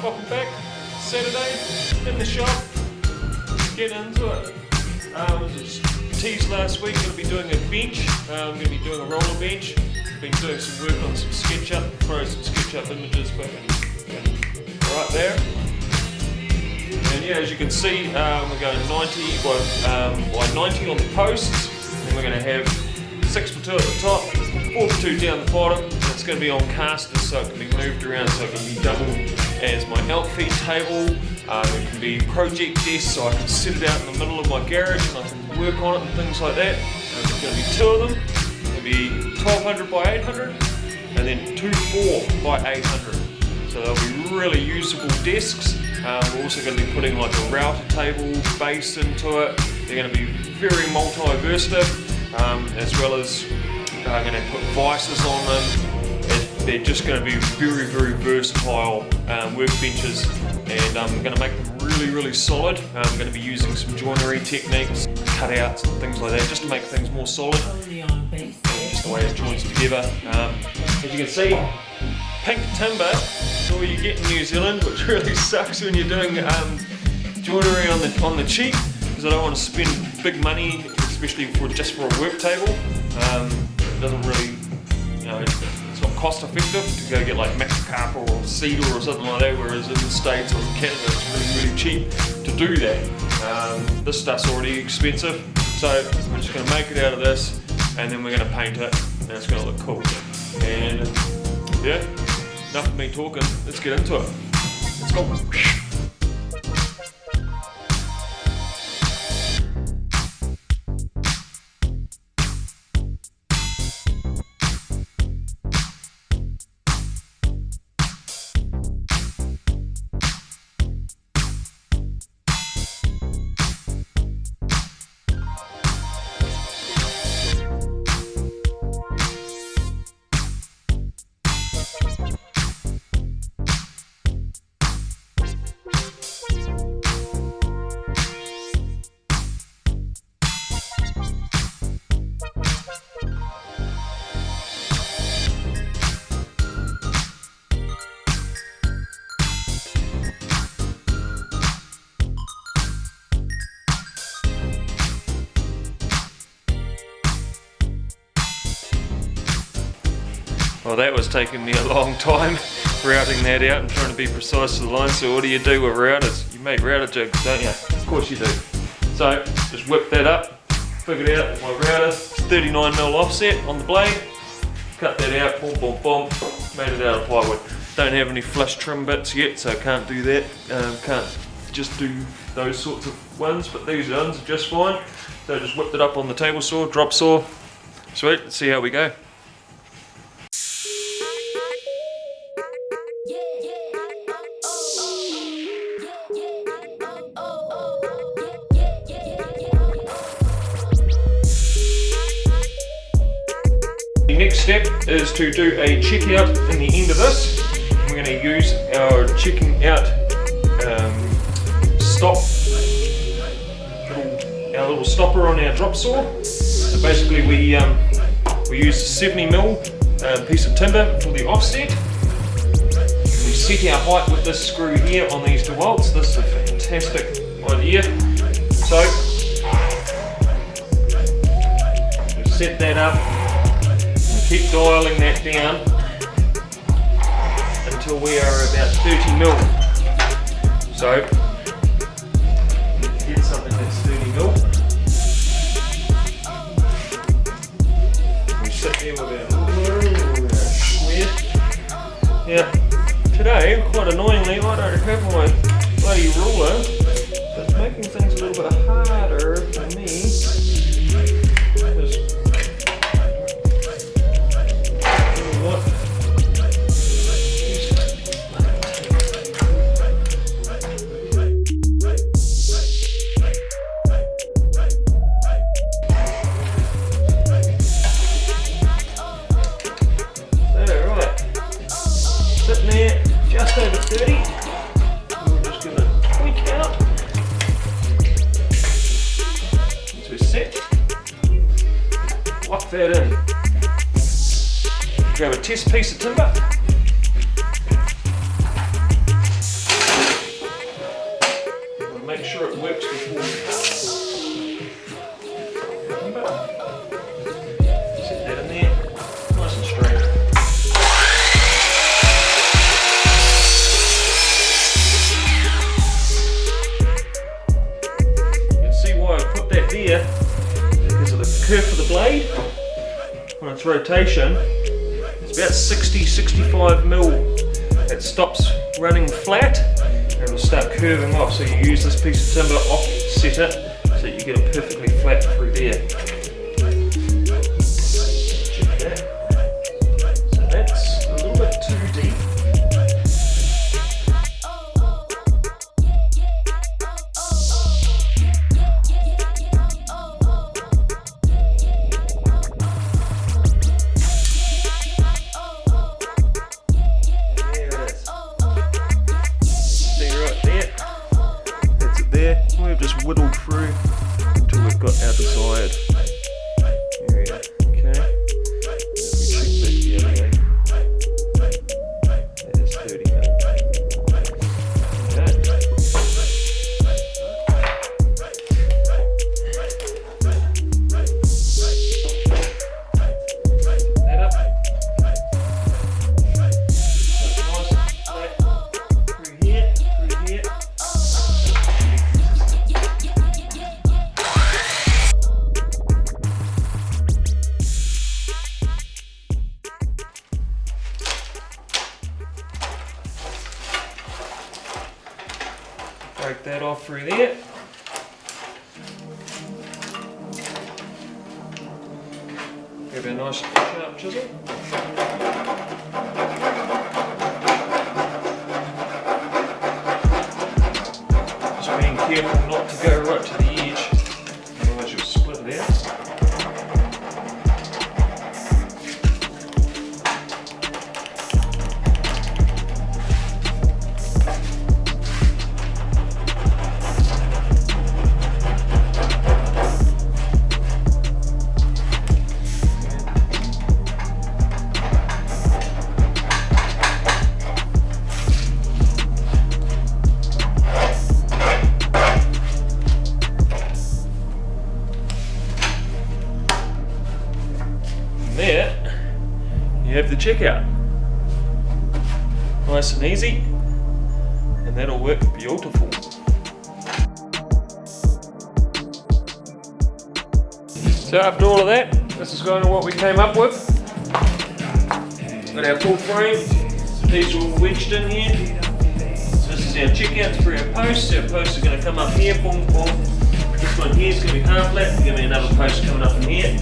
welcome back. Saturday in the shop, get into it. Was teased last week, going to be doing a bench. I'm going to be doing a roller bench. Been doing some work on some SketchUp, throw some SketchUp images back right there. And yeah, as you can see, we're going 90 by 90 on the posts, and we're going to have 6x2 at the top, 4x2 down the bottom. And it's going to be on casters, so it can be moved around, so it can be doubled as my outfeed table. It can be project desk, so I can sit it out in the middle of my garage and I can work on it and things like that. There's going to be 2 of them. It'll be 1200 by 800 and then 2 4 by 800. So they'll be really usable desks. We're also going to be putting like a router table base into it. They're going to be very multi-versatile, as well as I'm going to put vices on them. They're just going to be very, very versatile workbenches, and I'm going to make them really, really solid. I'm going to be using some joinery techniques, cutouts and things like that, just to make things more solid. Just the way it joins together. As you can see, pink timber is all you get in New Zealand, which really sucks when you're doing joinery on the cheap, because I don't want to spend big money, especially just for a work table. It doesn't really, it's not cost effective to go get like mancave or cedar or something like that, whereas in the States or in Canada it's really, really cheap to do that. This stuff's already expensive, so we're just going to make it out of this, and then we're going to paint it, and it's going to look cool. And yeah, enough of me talking, let's get into it. Let's go. Well, that was taking me a long time, routing that out and trying to be precise to the line. So what do you do with routers? You make router jokes, don't you? Of course you do. So just whip that up, figured out my router, 39mm offset on the blade, cut that out, boom, boom, boom, made it out of plywood. Don't have any flush trim bits yet, so I can't do that. Can't just do those sorts of ones, but these ones are just fine. So I just whipped it up on the table saw, drop saw. Sweet, let's see how we go. The next step is to do a check out in the end of this. We're going to use our checking out stop, our little stopper on our drop saw. So basically we use a 70mm piece of timber for the offset. We set our height with this screw here on these DeWalt's. This is a fantastic idea. So we set that up. Keep dialing that down until we are about 30mm. So, get something that's 30mm. We sit there with our square. Now, today, quite annoyingly, I don't have my bloody ruler, so it's making things a little bit harder for me. Sitting there just over 30. We're just going to tweak out. So set. Lock that in. Grab a test piece of timber. its rotation, it's about 60-65 mil. It stops running flat and it'll start curving off. So you use this piece of timber, offset it, so you get it perfectly flat through there. Check that. So that's a little bit too deep. Whittled through until we've got our desired area. Okay, if we check back the other way, that is 30 mil. Okay. That up. That's nice and flat through here, through here. Break that off through there. Grab a nice sharp chisel. Just being careful not to go right to the edge, otherwise you'll split it out. There, you have the checkout. Nice and easy, and that'll work beautiful. So after all of that, this is kind of what we came up with. Got our full frame, these are all wedged in here. So this is our checkouts for our posts. Our posts are going to come up here, boom, boom. This one here is going to be half flat, there's going to be another post coming up in here.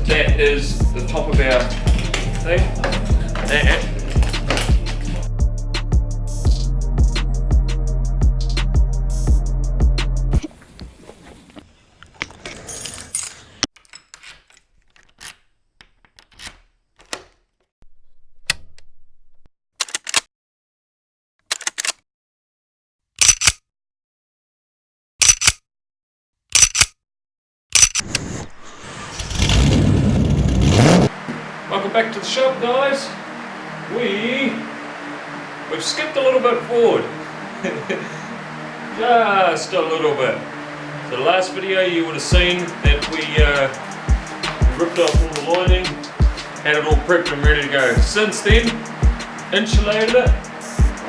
That is the top of our thing. Welcome back to the shop, guys. We've skipped a little bit forward. Just a little bit. So the last video you would have seen that we ripped off all the lining, had it all prepped and ready to go. Since then, insulated it,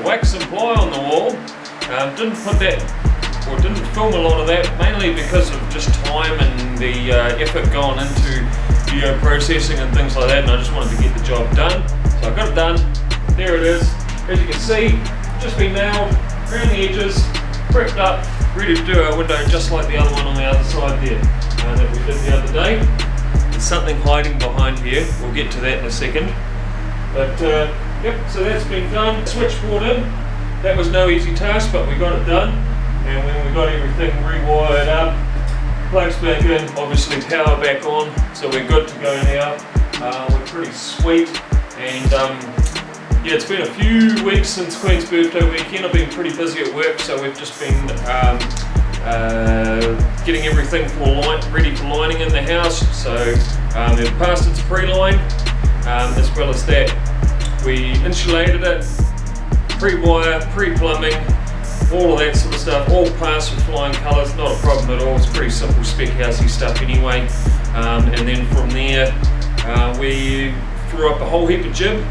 wax and ply on the wall. Didn't film a lot of that, mainly because of just time and the effort gone into processing and things like that, and I just wanted to get the job done. So I got it done. There it is. As you can see, just been nailed around the edges, prepped up, ready to do our window just like the other one on the other side there that we did the other day. There's something hiding behind here. We'll get to that in a second. But yep, so that's been done. Switchboard in. That was no easy task, but we got it done. And when we got everything rewired up, plugs back in, obviously power back on, so we're good to go now. We're pretty sweet, and yeah, it's been a few weeks since Queen's birthday weekend. I've been pretty busy at work, so we've just been getting everything ready for lining in the house. So we've passed its pre-line, as well as that we insulated it, pre-wire, pre-plumbing, all of that sort of stuff, all passed with flying colours, not a problem at all. It's pretty simple spec housey stuff anyway. And then from there, we threw up a whole heap of jib.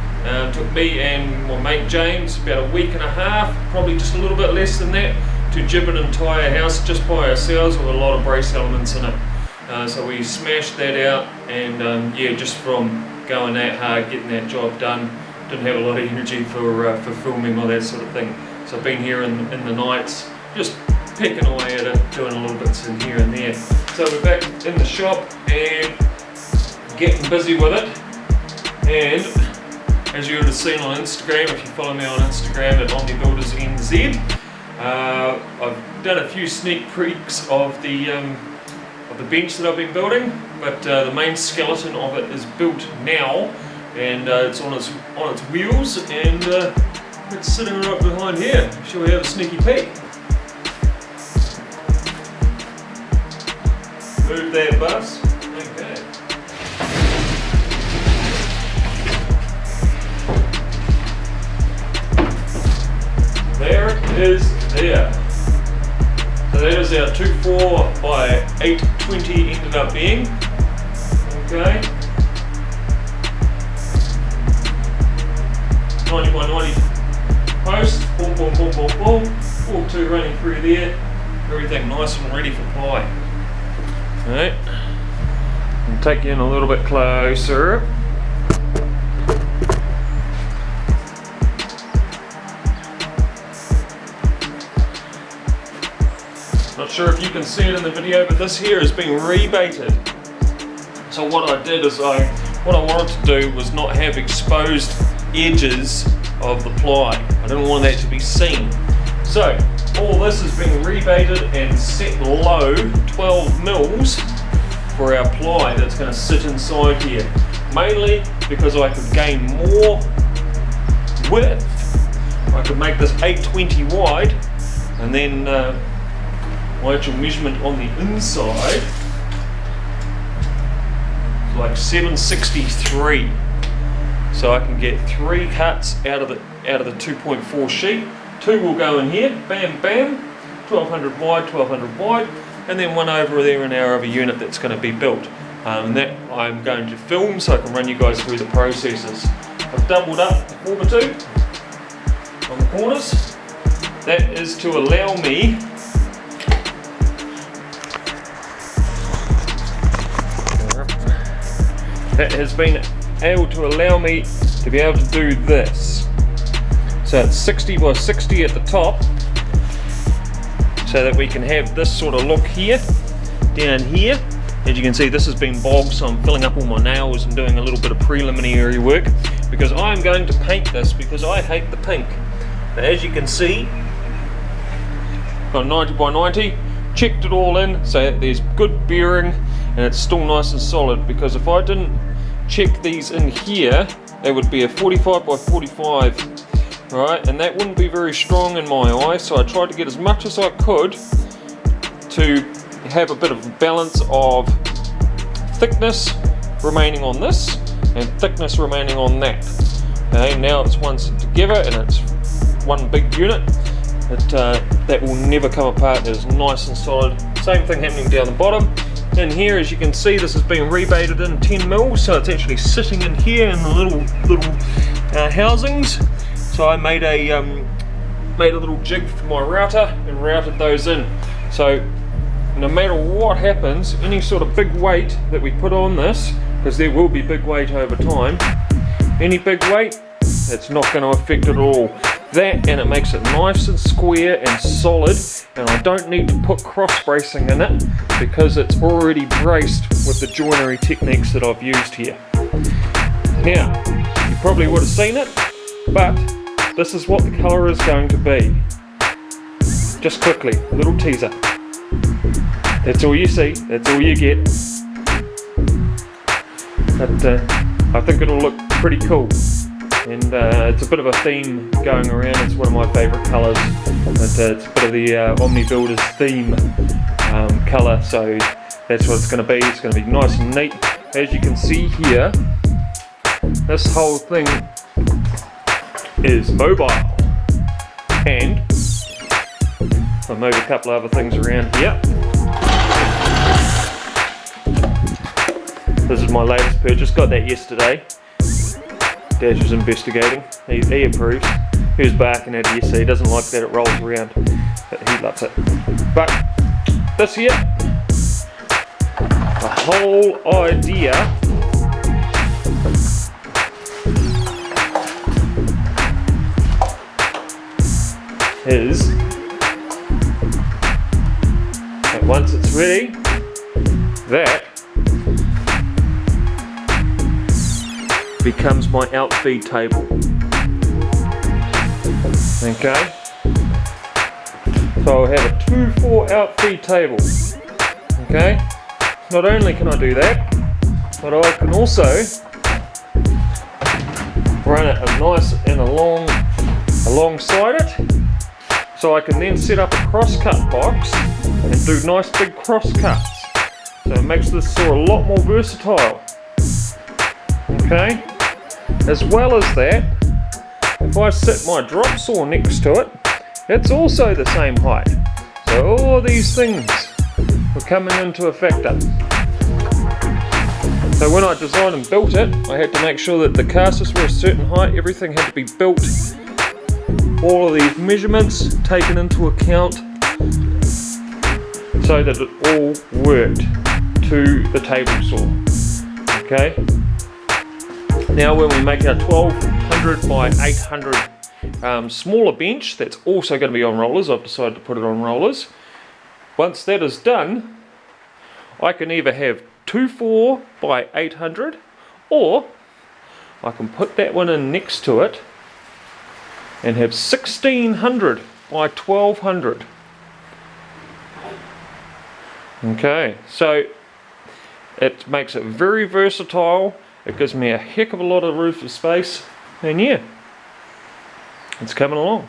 Took me and my mate James about a week and a half, probably just a little bit less than that, to jib an entire house just by ourselves with a lot of brace elements in it. So we smashed that out, and yeah, just from going that hard, getting that job done. Didn't have a lot of energy for filming or that sort of thing. So I've been here in the nights, just pecking away at it, doing a little bits in here and there. So we're back in the shop and getting busy with it. And as you would have seen on Instagram, if you follow me on Instagram at OmniBuildersNZ, I've done a few sneak peeks of the bench that I've been building, but the main skeleton of it is built now, and it's on its wheels, and it's sitting right behind here. Shall we have a sneaky peek? Move that bus. Okay. There it is there. So that is our 2.4 by 8.20 ended up being. Okay. 90 by 90 post. Boom, boom, boom, boom, boom. 4.2 running through there. Everything nice and ready for ply. Alright. I'll take you in a little bit closer. Not sure if you can see it in the video, but this here has been rebaited. So what I did is what I wanted to do was not have exposed edges of the ply. I didn't want that to be seen. So all this has been rebaited and set low, 12 mils for our ply that's going to sit inside here. Mainly because I could gain more width. I could make this 820 wide, and then my actual measurement on the inside is like 763. So I can get 3 cuts out of the 2.4 sheet. 2 will go in here, bam bam, 1200 wide, 1200 wide, and then one over there in our other unit that's going to be built. And that I'm going to film so I can run you guys through the processes. I've doubled up the 4x2 on the corners. That is to allow me that has been able to allow me to be able to do this. So it's 60 by 60 at the top, so that we can have this sort of look here, down here. As you can see, this has been bogged, so I'm filling up all my nails and doing a little bit of preliminary work, because I'm going to paint this because I hate the pink. But as you can see, got 90 by 90, checked it all in so that there's good bearing and it's still nice and solid, because if I didn't check these in here, it would be a 45 by 45, right? And that wouldn't be very strong in my eye, so I tried to get as much as I could to have a bit of balance of thickness remaining on this and thickness remaining on that. Okay, now it's one set together and it's one big unit. That will never come apart. It's nice and solid. Same thing happening down the bottom. In here, as you can see, this has been rebaited in 10 mils, so it's actually sitting in here in the little housings. So I made a little jig for my router and routed those in. So no matter what happens, any sort of big weight that we put on this, because there will be big weight over time, any big weight, it's not going to affect it at all. That, and it makes it nice and square and solid, and I don't need to put cross bracing in it because it's already braced with the joinery techniques that I've used here. Now, you probably would have seen it, but this is what the colour is going to be. Just quickly, a little teaser. That's all you see, that's all you get. But I think it'll look pretty cool. And it's a bit of a theme going around. It's one of my favourite colours. It's a bit of the Omni Builders theme colour, so that's what it's going to be. It's going to be nice and neat. As you can see here, this whole thing is mobile. And I'll move a couple of other things around here. This is my latest purchase, got that yesterday. Dash was investigating, he approves. He was barking at it yesterday, he doesn't like that it rolls around, but he loves it. But this here, the whole idea is that once it's ready, that becomes my outfeed table. Okay, so I'll have a 2-4 outfeed table. Okay, not only can I do that, but I can also run it nice and alongside it, so I can then set up a cross-cut box and do nice big cross-cuts. So it makes this saw a lot more versatile. Okay, as well as that, if I sit my drop saw next to it, it's also the same height. So all these things were coming into a factor. So when I designed and built it, I had to make sure that the casters were a certain height, everything had to be built, all of these measurements taken into account, so that it all worked to the table saw. Okay. Now when we make our 1200 by 800 smaller bench, that's also going to be on rollers. I've decided to put it on rollers. Once that is done, I can either have 2-4 by 800, or I can put that one in next to it and have 1600 by 1200. Okay, so it makes it very versatile. It gives me a heck of a lot of roof space, and yeah, it's coming along.